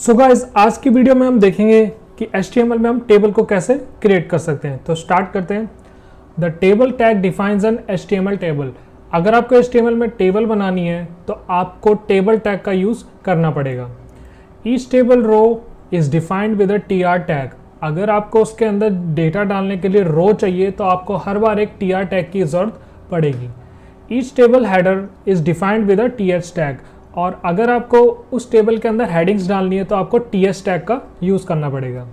So guys, आज की video में हम देखेंगे कि HTML में हम टेबल को कैसे क्रिएट कर सकते हैं। तो स्टार्ट करते हैं। The table tag defines N HTML table. अगर आपको HTML में टेबल बनानी है तो आपको टेबल टैग का यूज़ करना पड़ेगा। Each table row is defined with a TR tag. अगर आपको उसके अंदर डेटा डालने के लिए रो चाहिए तो आपको हर बार एक TR टैग की ज़रूरत पड़ेगी। Each table header is defined with a TH tag. और अगर आपको उस टेबल के अंदर हेडिंग्स डालनी है तो आपको TS टैग का यूज़ करना पड़ेगा।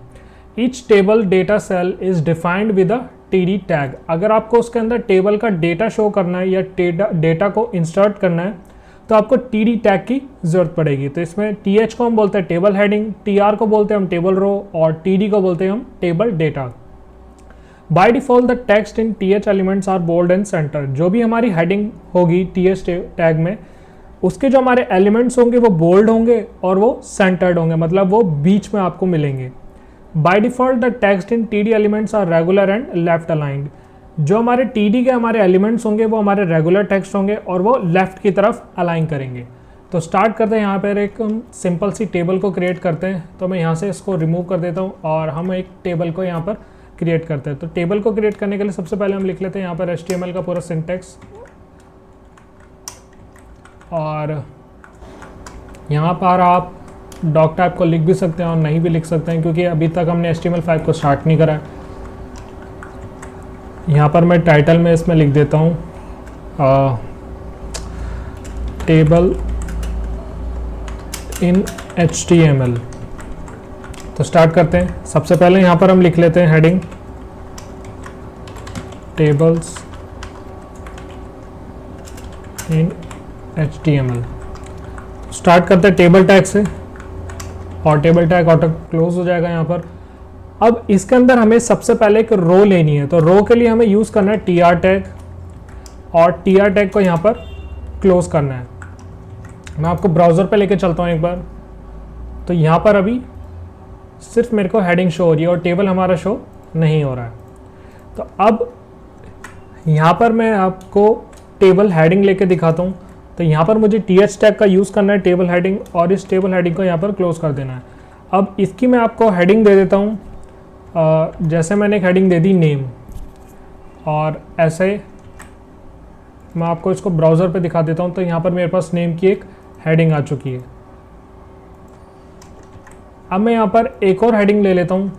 Each table data cell is defined with a TD tag. अगर आपको उसके अंदर टेबल का डेटा शो करना है या डेटा को इंसर्ट करना है तो आपको TD टैग की ज़रूरत पड़ेगी। तो इसमें TH को हम बोलते हैं टेबल हेडिंग, TR को बोलते हैं हम टेबल रो और TD को बोलते हैं हम table data. By default the text in TH elements are bold and centre. जो भी हमारी हेडिंग होगी TH टैग में, उसके जो हमारे एलिमेंट्स होंगे वो बोल्ड होंगे और वो सेंटर्ड होंगे, मतलब वो बीच में आपको मिलेंगे। By default the text in TD elements are regular and left aligned. जो हमारे TD के हमारे एलिमेंट्स होंगे वो हमारे रेगुलर टेक्स्ट होंगे और वो लेफ्ट की तरफ अलाइन करेंगे। तो स्टार्ट करते हैं। यहाँ पर एक हम सिंपल सी टेबल को क्रिएट करते हैं। तो मैं यहाँ से इसको रिमूव कर देता हूँ और हम एक टेबल को यहाँ पर क्रिएट करते हैं। तो टेबल को क्रिएट करने के लिए सबसे पहले हम लिख लेते हैं यहाँ पर HTML का पूरा सिंटेक्स, और यहाँ पर आप डॉक टाइप को लिख भी सकते हैं और नहीं भी लिख सकते हैं, क्योंकि अभी तक हमने HTML5 को स्टार्ट नहीं करा है। यहाँ पर मैं टाइटल में इसमें लिख देता हूँ टेबल इन HTML। तो स्टार्ट करते हैं। सबसे पहले यहाँ पर हम लिख लेते हैं हेडिंग टेबल्स इन HTML। स्टार्ट करते हैं टेबल टैग से और टेबल टैग ऑटो क्लोज हो जाएगा यहाँ पर। अब इसके अंदर हमें सबसे पहले एक रो लेनी है। तो रो के लिए हमें यूज़ करना है TR टैग और TR टैग को यहाँ पर क्लोज करना है। मैं आपको ब्राउज़र पे लेके चलता हूँ एक बार। तो यहाँ पर अभी सिर्फ मेरे को हेडिंग शो हो रही है और टेबल हमारा शो नहीं हो रहा है। तो अब यहाँ पर मैं आपको टेबल हेडिंग लेके दिखाता हूँ। तो यहाँ पर मुझे TH टैग का यूज़ करना है टेबल हेडिंग, और इस टेबल हेडिंग को यहाँ पर क्लोज कर देना है। अब इसकी मैं आपको हेडिंग दे देता हूँ। जैसे मैंने एक हेडिंग दे दी नेम, और ऐसे मैं आपको इसको ब्राउज़र पे दिखा देता हूँ। तो यहाँ पर मेरे पास नेम की एक हेडिंग आ चुकी है। अब मैं यहाँ पर एक और हेडिंग ले लेता हूँ।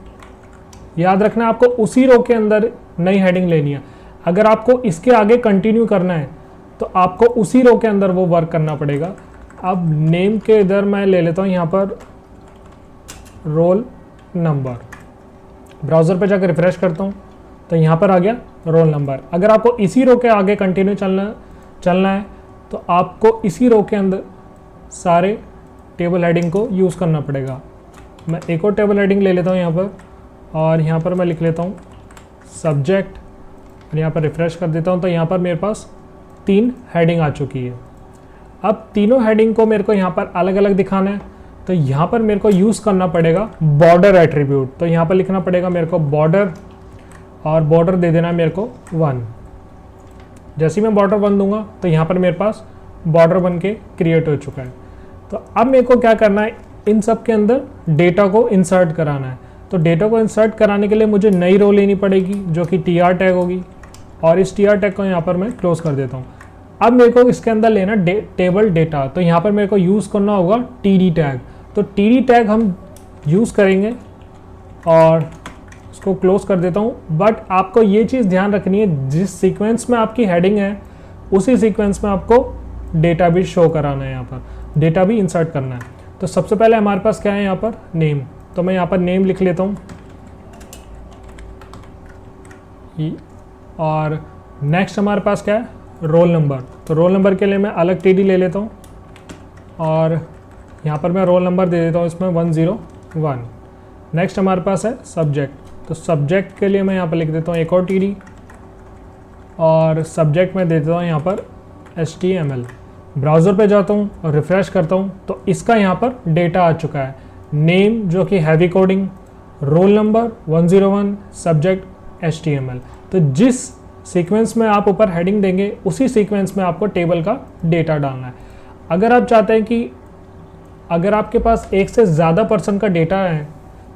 याद रखना आपको उसी रो के अंदर नई हेडिंग लेनी है। अगर आपको इसके आगे कंटिन्यू करना है तो आपको उसी रो के अंदर वो वर्क करना पड़ेगा। अब नेम के इधर मैं ले लेता हूँ यहाँ पर रोल नंबर। ब्राउज़र पे जाकर रिफ्रेश करता हूँ तो यहाँ पर आ गया रोल नंबर। अगर आपको इसी रो के आगे कंटिन्यू चलना है तो आपको इसी रो के अंदर सारे टेबल हेडिंग को यूज़ करना पड़ेगा। मैं एक और टेबल हेडिंग ले लेता हूँ यहाँ पर, और यहाँ पर मैं लिख लेता हूँ सब्जेक्ट, और यहाँ पर रिफ्रेश कर देता हूँ। तो यहाँ पर मेरे पास 3 हेडिंग आ चुकी है। अब तीनों हेडिंग को मेरे को यहाँ पर अलग अलग दिखाना है। तो यहाँ पर मेरे को यूज़ करना पड़ेगा बॉर्डर एट्रीब्यूट। तो यहाँ पर लिखना पड़ेगा मेरे को बॉर्डर, और बॉर्डर दे देना है मेरे को 1। जैसे ही मैं बॉर्डर 1 दूंगा तो यहाँ पर मेरे पास बॉर्डर 1 के क्रिएट हो चुका है। तो अब मेरे को क्या करना है, इन सब के अंदर डेटा को इंसर्ट कराना है। तो डेटा को इंसर्ट कराने के लिए मुझे नई रो लेनी पड़ेगी जो कि TR टैग होगी, और इस TR टैग को यहाँ पर मैं क्लोज कर देता हूँ। अब मेरे को इसके अंदर लेना टेबल डेटा। तो यहाँ पर मेरे को यूज़ करना होगा TD टैग। तो TD टैग हम यूज़ करेंगे और इसको क्लोज कर देता हूँ। बट आपको ये चीज़ ध्यान रखनी है, जिस सीक्वेंस में आपकी हेडिंग है उसी सीक्वेंस में आपको डेटा भी शो कराना है, यहाँ पर डेटा भी इंसर्ट करना है। तो सबसे पहले हमारे पास क्या है यहाँ पर नेम। तो मैं यहाँ पर नेम लिख लेता हूँ, और नेक्स्ट हमारे पास क्या है रोल नंबर। तो रोल नंबर के लिए मैं अलग TD ले लेता हूँ, और यहाँ पर मैं रोल नंबर दे देता हूँ इसमें 101। नेक्स्ट हमारे पास है सब्जेक्ट। तो सब्जेक्ट के लिए मैं यहाँ पर लिख देता हूँ एक और TD, और सब्जेक्ट में दे देता हूँ यहाँ पर HTML। ब्राउज़र पे जाता हूँ और रिफ्रेश करता हूँ तो इसका यहाँ पर डेटा आ चुका है। नेम जो कि heavy coding, roll number 101, subject HTML। तो जिस सीक्वेंस में आप ऊपर हेडिंग देंगे उसी सीक्वेंस में आपको टेबल का डेटा डालना है। अगर आप चाहते हैं कि अगर आपके पास एक से ज़्यादा पर्सन का डेटा है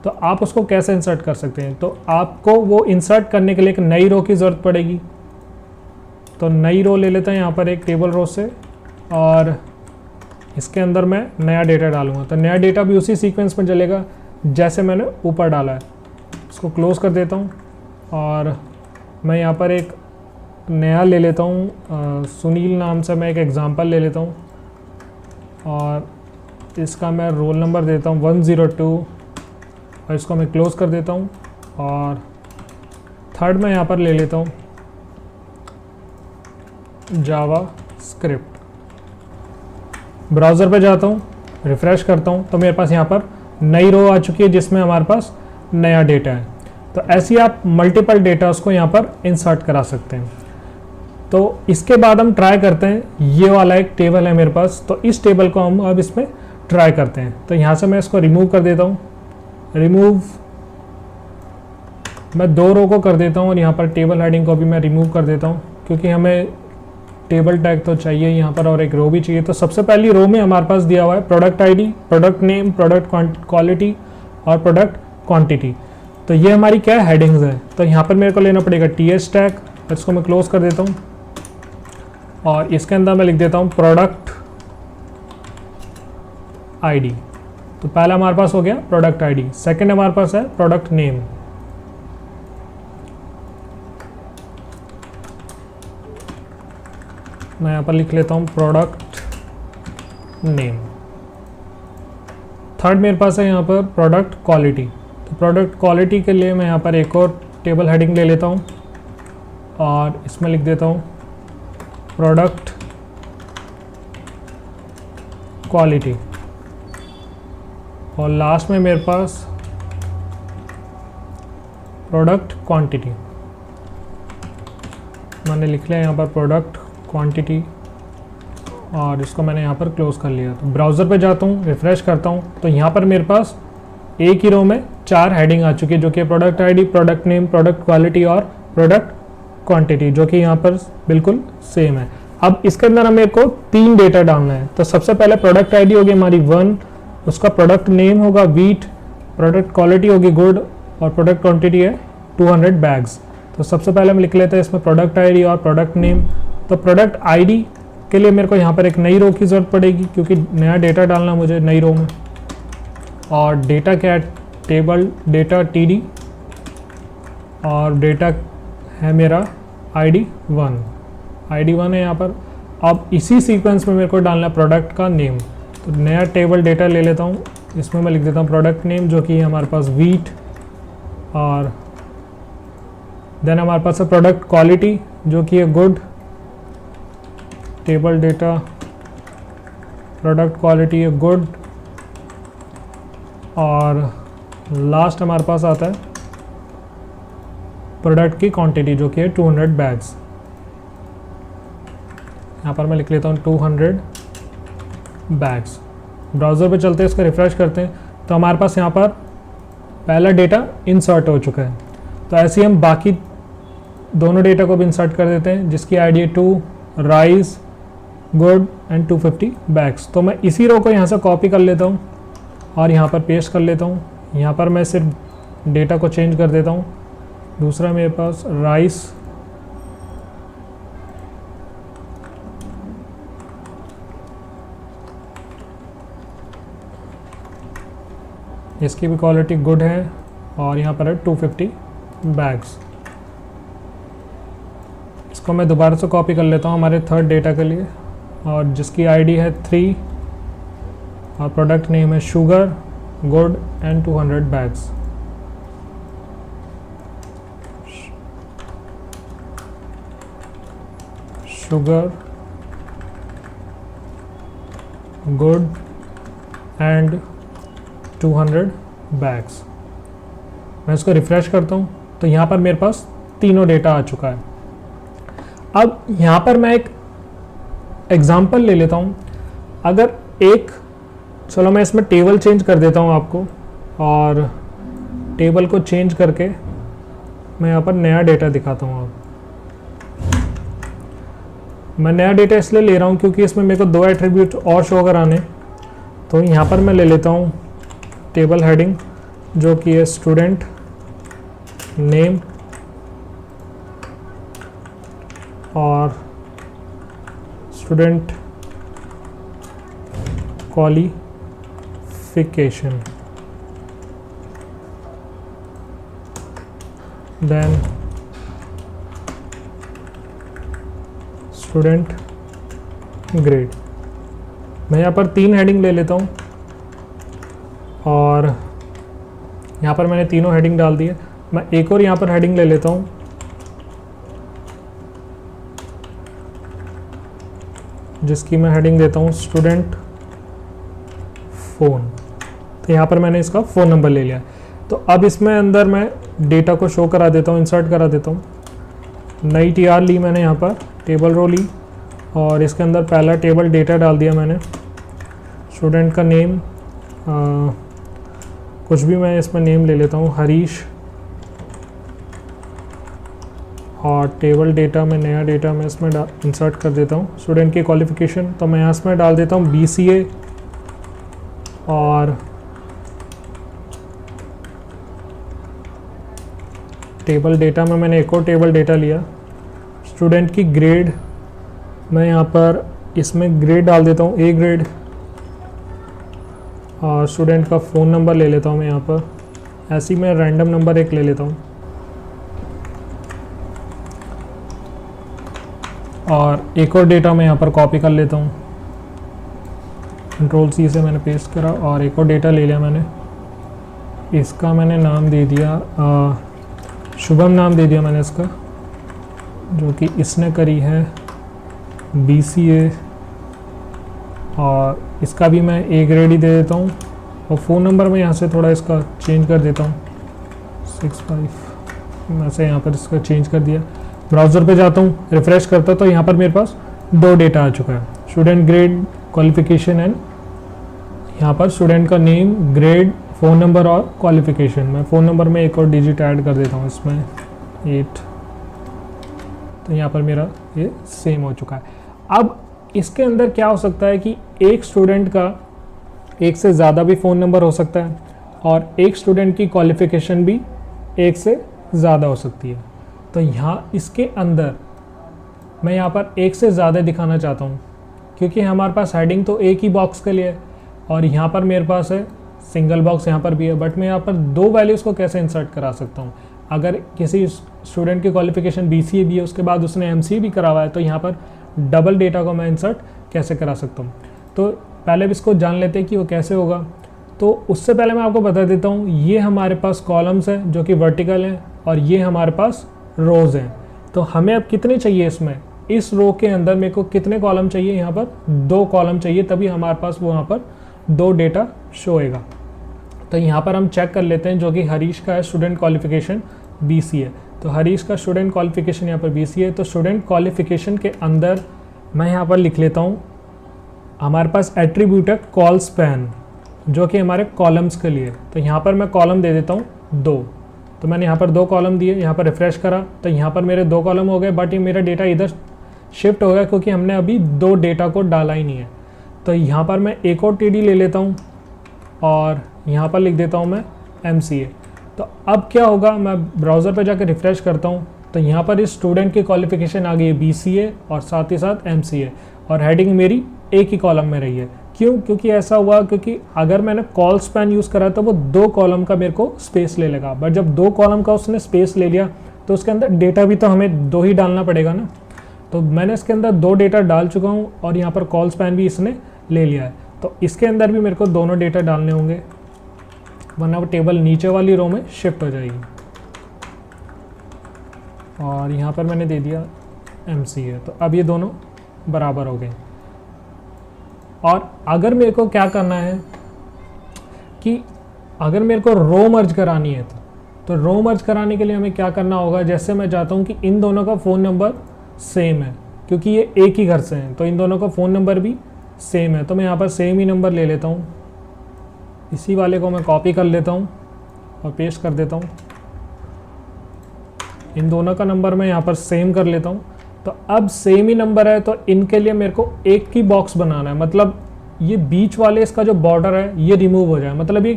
तो आप उसको कैसे इंसर्ट कर सकते हैं, तो आपको वो इंसर्ट करने के लिए एक नई रो की ज़रूरत पड़ेगी। तो नई रो ले लेते हैं यहाँ पर एक टेबल रो से, और इसके अंदर मैं नया डेटा डालूंगा। तो नया डेटा भी उसी सीक्वेंस में चलेगा जैसे मैंने ऊपर डाला है। इसको क्लोज कर देता हूँ और मैं यहाँ पर एक नया ले लेता हूँ, सुनील नाम से मैं एक एग्ज़ाम्पल ले लेता हूँ और इसका मैं रोल नंबर देता हूँ 102 और इसको मैं क्लोज़ कर देता हूँ। और थर्ड मैं यहाँ पर ले लेता हूँ जावा स्क्रिप्ट। ब्राउज़र पे जाता हूँ, रिफ़्रेश करता हूँ, तो मेरे पास यहाँ पर नई रो आ चुकी है जिसमें हमारे पास नया डेटा है। तो ऐसे ही आप मल्टीपल डेटास को यहाँ पर इंसर्ट करा सकते हैं। तो इसके बाद हम ट्राई करते हैं, ये वाला एक टेबल है मेरे पास, तो इस टेबल को हम अब इसमें ट्राई करते हैं। तो यहाँ से मैं इसको रिमूव कर देता हूँ, रिमूव मैं 2 रो को कर देता हूँ और यहाँ पर टेबल हेडिंग को भी मैं रिमूव कर देता हूँ, क्योंकि हमें टेबल टैग तो चाहिए यहाँ पर और एक रो भी चाहिए। तो सबसे पहली रो में हमारे पास दिया हुआ है product ID, product name, product quality और प्रोडक्ट क्वांटिटी। तो ये हमारी क्या हेडिंग्स है। तो यहाँ पर मेरे को लेना पड़ेगा टीएस टैग, इसको मैं क्लोज कर देता हूँ और इसके अंदर मैं लिख देता हूँ प्रोडक्ट आईडी। तो पहला हमारे पास हो गया प्रोडक्ट आईडी। सेकंड हमारे पास है प्रोडक्ट नेम, मैं यहाँ पर लिख लेता हूँ प्रोडक्ट नेम। थर्ड मेरे पास है यहाँ पर प्रोडक्ट क्वालिटी। तो प्रोडक्ट क्वालिटी के लिए मैं यहाँ पर एक और टेबल हेडिंग ले लेता हूँ और इसमें लिख देता हूँ प्रोडक्ट क्वालिटी। और लास्ट में मेरे पास प्रोडक्ट क्वांटिटी, मैंने लिख लिया यहाँ पर प्रोडक्ट क्वांटिटी और इसको मैंने यहाँ पर क्लोज कर लिया। तो ब्राउज़र पे जाता हूँ, रिफ़्रेश करता हूँ, तो यहाँ पर मेरे पास एक ही रो में 4 हेडिंग आ चुकी है, जो कि product ID, product name, product quality और प्रोडक्ट क्वांटिटी, जो कि यहाँ पर बिल्कुल सेम है। अब इसके अंदर हमें को 3 डेटा डालना है। तो सबसे पहले प्रोडक्ट आईडी होगी हमारी 1, उसका प्रोडक्ट नेम होगा वीट, प्रोडक्ट क्वालिटी होगी गुड और प्रोडक्ट क्वांटिटी है 200 बैग्स। तो सबसे पहले हम लिख लेते हैं इसमें प्रोडक्ट आईडी और प्रोडक्ट नेम। तो प्रोडक्ट आईडी के लिए मेरे को यहाँ पर एक नई रो की ज़रूरत पड़ेगी, क्योंकि नया डेटा डालना मुझे नई रो में। और डेटा क्या है, टेबल डेटा टीडी और डेटा है मेरा आईडी 1 है यहाँ पर। अब इसी सीक्वेंस में मेरे को डालना है प्रोडक्ट का नेम। तो नया टेबल डेटा ले लेता हूँ, इसमें मैं लिख देता हूँ प्रोडक्ट नेम, जो कि हमारे पास वीट, और देन हमारे पास है प्रोडक्ट क्वालिटी जो कि है good, table data product quality है गुड, और लास्ट हमारे पास आता है प्रोडक्ट की क्वांटिटी जो कि है 200 बैग्स। यहाँ पर मैं लिख लेता हूँ 200 बैग्स। ब्राउज़र पे चलते हैं, इसको रिफ़्रेश करते हैं, तो हमारे पास यहाँ पर पहला डेटा इंसर्ट हो चुका है। तो ऐसे ही हम बाकी दोनों डेटा को भी इंसर्ट कर देते हैं, जिसकी आईडी है 2 राइस गुड एंड 250 बैग्स। तो मैं इसी रो को यहाँ से कॉपी कर लेता हूँ और यहाँ पर पेस्ट कर लेता हूँ। यहाँ पर मैं सिर्फ डेटा को चेंज कर देता हूँ। दूसरा मेरे पास राइस इसकी भी क्वालिटी गुड है और यहाँ पर है 250 बैग्स। इसको मैं दोबारा से कॉपी कर लेता हूँ हमारे थर्ड डेटा के लिए, और जिसकी आईडी है 3 और प्रोडक्ट नेम है sugar good and 200 bags. Sugar good and 200 bags. मैं इसको रिफ़्रेश करता हूँ, तो यहाँ पर मेरे पास तीनों डेटा आ चुका है। अब यहाँ पर मैं एक एग्ज़ाम्पल ले लेता हूँ। अगर चलो मैं इसमें टेबल चेंज कर देता हूँ आपको, और टेबल को चेंज करके मैं यहाँ पर नया डेटा दिखाता हूँ। आप मैं नया डेटा इसलिए ले रहा हूँ क्योंकि इसमें मेरे को 2 एट्रीब्यूट और शो कराने। तो यहाँ पर मैं ले लेता हूँ टेबल हेडिंग जो कि है स्टूडेंट नेम और student qualification, then student grade. मैं यहाँ पर 3 हेडिंग ले लेता हूँ और यहाँ पर मैंने तीनों हेडिंग डाल दी है। मैं एक और यहाँ पर हेडिंग ले लेता हूँ जिसकी मैं हेडिंग देता हूँ स्टूडेंट फ़ोन। तो यहाँ पर मैंने इसका फ़ोन नंबर ले लिया। तो अब इसमें अंदर मैं डेटा को शो करा देता हूँ, इंसर्ट करा देता हूँ। नई टीआर ली मैंने, यहाँ पर टेबल रो ली और इसके अंदर पहला टेबल डेटा डाल दिया मैंने। स्टूडेंट का नेम कुछ भी मैं इसमें नेम ले लेता हूँ, हरीश। और टेबल डेटा में नया डेटा मैं इसमें इंसर्ट कर देता हूँ। स्टूडेंट की क्वालिफ़िकेशन तो मैं यहाँ इसमें डाल देता हूँ BCA और टेबल डेटा में मैंने एक और टेबल डेटा लिया। स्टूडेंट की ग्रेड मैं यहाँ पर इसमें ग्रेड डाल देता हूँ A ग्रेड और स्टूडेंट का फ़ोन नंबर ले लेता हूँ मैं यहाँ पर। ऐसे ही मैं रैंडम नंबर एक ले लेता हूँ और एक और डेटा मैं यहाँ पर कॉपी कर लेता हूँ। Ctrl C से मैंने पेस्ट करा और एक और डेटा ले लिया मैंने। इसका मैंने नाम दे दिया शुभम, नाम दे दिया मैंने इसका, जो कि इसने करी है BCA और इसका भी मैं A ग्रेड ही दे देता हूँ। और फ़ोन नंबर में यहाँ से थोड़ा इसका चेंज कर देता हूँ 65, मैं से यहाँ पर इसका चेंज कर दिया। ब्राउज़र पे जाता हूँ, रिफ़्रेश करता तो यहाँ पर मेरे पास 2 डेटा आ चुका है, स्टूडेंट ग्रेड क्वालिफ़िकेशन एंड यहाँ पर स्टूडेंट का नेम, ग्रेड, फ़ोन नंबर और क्वालिफ़िकेशन। मैं फ़ोन नंबर में एक और डिजिट ऐड कर देता हूँ इसमें 8। तो यहाँ पर मेरा ये सेम हो चुका है। अब इसके अंदर क्या हो सकता है कि एक स्टूडेंट का एक से ज़्यादा भी फ़ोन नंबर हो सकता है और एक स्टूडेंट की क्वालिफ़िकेशन भी एक से ज़्यादा हो सकती है। तो यहाँ इसके अंदर मैं यहाँ पर एक से ज़्यादा दिखाना चाहता हूँ क्योंकि हमारे पास हेडिंग तो एक ही बॉक्स के लिए है और यहाँ पर मेरे पास है सिंगल बॉक्स, यहाँ पर भी है, बट मैं यहाँ पर 2 वैल्यूज़ को कैसे इंसर्ट करा सकता हूँ। अगर किसी स्टूडेंट की क्वालिफ़िकेशन BCA भी है, उसके बाद उसने MCA भी करा हुआ है, तो यहाँ पर डबल डेटा को मैं इंसर्ट कैसे करा सकता हूँ। तो पहले भी इसको जान लेते हैं कि वो कैसे होगा। तो उससे पहले मैं आपको बता देता हूँ, ये हमारे पास कॉलम्स हैं जो कि वर्टिकल हैं और ये हमारे पास रोज़ हैं। तो हमें अब कितने चाहिए इसमें, इस रो के अंदर मेरे को कितने कॉलम चाहिए, यहाँ पर 2 कॉलम चाहिए, तभी हमारे पास वहाँ पर 2 डेटा शो होएगा। तो यहाँ पर हम चेक कर लेते हैं, जो कि हरीश का है स्टूडेंट क्वालिफ़िकेशन BCA। तो हरीश का स्टूडेंट क्वालिफ़िकेशन यहाँ पर BCA है। तो स्टूडेंट क्वालिफ़िकेशन के अंदर मैं यहाँ पर लिख लेता हूँ, हमारे पास एट्रीब्यूट है कॉल स्पैन, जो कि हमारे कॉलम्स के लिए। तो यहाँ पर मैं कॉलम दे देता हूँ 2। तो मैंने यहाँ पर 2 कॉलम दिए, यहाँ पर रिफ़्रेश करा तो यहाँ पर मेरे 2 कॉलम हो गए, बट ये मेरा डेटा इधर शिफ्ट हो गया क्योंकि हमने अभी 2 डेटा को डाला ही नहीं है। तो यहाँ पर मैं एक और TD ले लेता हूँ और यहाँ पर लिख देता हूँ मैं MCA। तो अब क्या होगा, मैं ब्राउज़र पर जाकर रिफ़्रेश करता हूँ तो यहाँ पर इस स्टूडेंट की क्वालिफ़िकेशन आ गई है BCA और साथ ही साथ MCA और हेडिंग मेरी एक ही कॉलम में रही है। क्यों? क्योंकि ऐसा हुआ क्योंकि अगर मैंने कॉल स्पैन यूज़ करा तो वो 2 कॉलम का मेरे को स्पेस ले लेगा, बट जब 2 कॉलम का उसने स्पेस ले लिया तो उसके अंदर डेटा भी तो हमें 2 ही डालना पड़ेगा ना। तो मैंने इसके अंदर 2 डेटा डाल चुका हूँ और यहाँ पर कॉल स्पैन भी इसने ले लिया है। तो इसके अंदर भी मेरे को दोनों डेटा डालने होंगे, वरना वो टेबल नीचे वाली रो में शिफ्ट हो जाएगी। और यहाँ पर मैंने दे दिया MCA। तो अब ये दोनों बराबर हो गए। और अगर मेरे को क्या करना है कि अगर मेरे को रो मर्ज करानी है तो रो मर्ज कराने के लिए हमें क्या करना होगा, जैसे मैं चाहता हूँ कि इन दोनों का फ़ोन नंबर सेम है क्योंकि ये एक ही घर से हैं, तो इन दोनों का फ़ोन नंबर भी सेम है। तो मैं यहाँ पर सेम ही नंबर ले लेता हूँ, इसी वाले को मैं कॉपी कर लेता हूँ और पेस्ट कर देता हूँ। इन दोनों का नंबर मैं यहाँ पर सेम कर लेता हूँ। तो अब सेम ही नंबर है तो इनके लिए मेरे को एक ही बॉक्स बनाना है, मतलब ये बीच वाले इसका जो बॉर्डर है ये रिमूव हो जाए, मतलब ये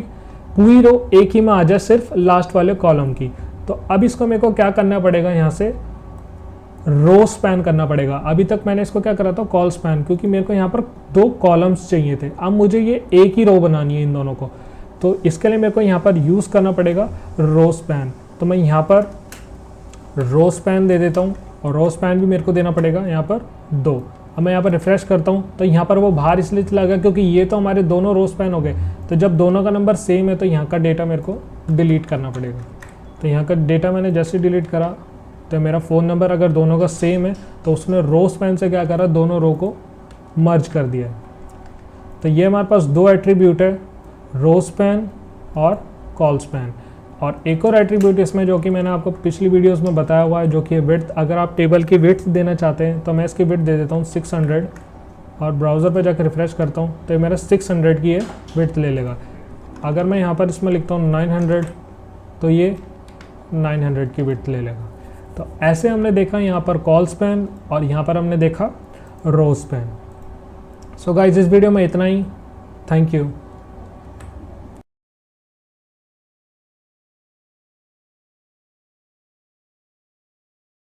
पूरी रो एक ही में आ जाए सिर्फ लास्ट वाले कॉलम की। तो अब इसको मेरे को क्या करना पड़ेगा, यहाँ से रो स्पैन करना पड़ेगा। अभी तक मैंने इसको क्या करा था, कॉल स्पैन, क्योंकि मेरे को यहाँ पर 2 कॉलम्स चाहिए थे। अब मुझे ये एक ही रो बनानी है इन दोनों को, तो इसके लिए मेरे को यहाँ पर यूज़ करना पड़ेगा रो स्पैन। तो मैं यहाँ पर रो स्पैन दे देता हूँ, और रो स्पैन भी मेरे को देना पड़ेगा यहाँ पर 2। अब मैं यहाँ पर रिफ्रेश करता हूँ तो यहाँ पर वो बाहर इसलिए चला गया क्योंकि ये तो हमारे दोनों रो स्पैन हो गए। तो जब दोनों का नंबर सेम है तो यहाँ का डेटा मेरे को डिलीट करना पड़ेगा। तो यहाँ का डेटा मैंने जैसे डिलीट करा तो मेरा फ़ोन नंबर अगर दोनों का सेम है तो उसने रो स्पैन से क्या करा, दोनों रो को मर्ज कर दिया है। तो ये हमारे पास 2 एट्रीब्यूट है, रो स्पैन और कॉल स्पैन। और एक और एट्रीब्यूट इसमें जो कि मैंने आपको पिछली वीडियोस में बताया हुआ है, जो कि विड्थ। अगर आप टेबल की विड्थ देना चाहते हैं तो मैं इसकी विड्थ दे देता हूँ 600, और ब्राउज़र पे जाकर रिफ्रेश करता हूँ तो ये मेरा 600 की ये विड्थ ले लेगा। अगर मैं यहाँ पर इसमें लिखता हूँ 900 तो ये 900 की विड्थ ले लेगा। तो ऐसे हमने देखा यहाँ पर कॉल स्पैन और यहाँ पर हमने देखा रो स्पैन। सो गाइस, इस वीडियो में इतना ही। Thank you.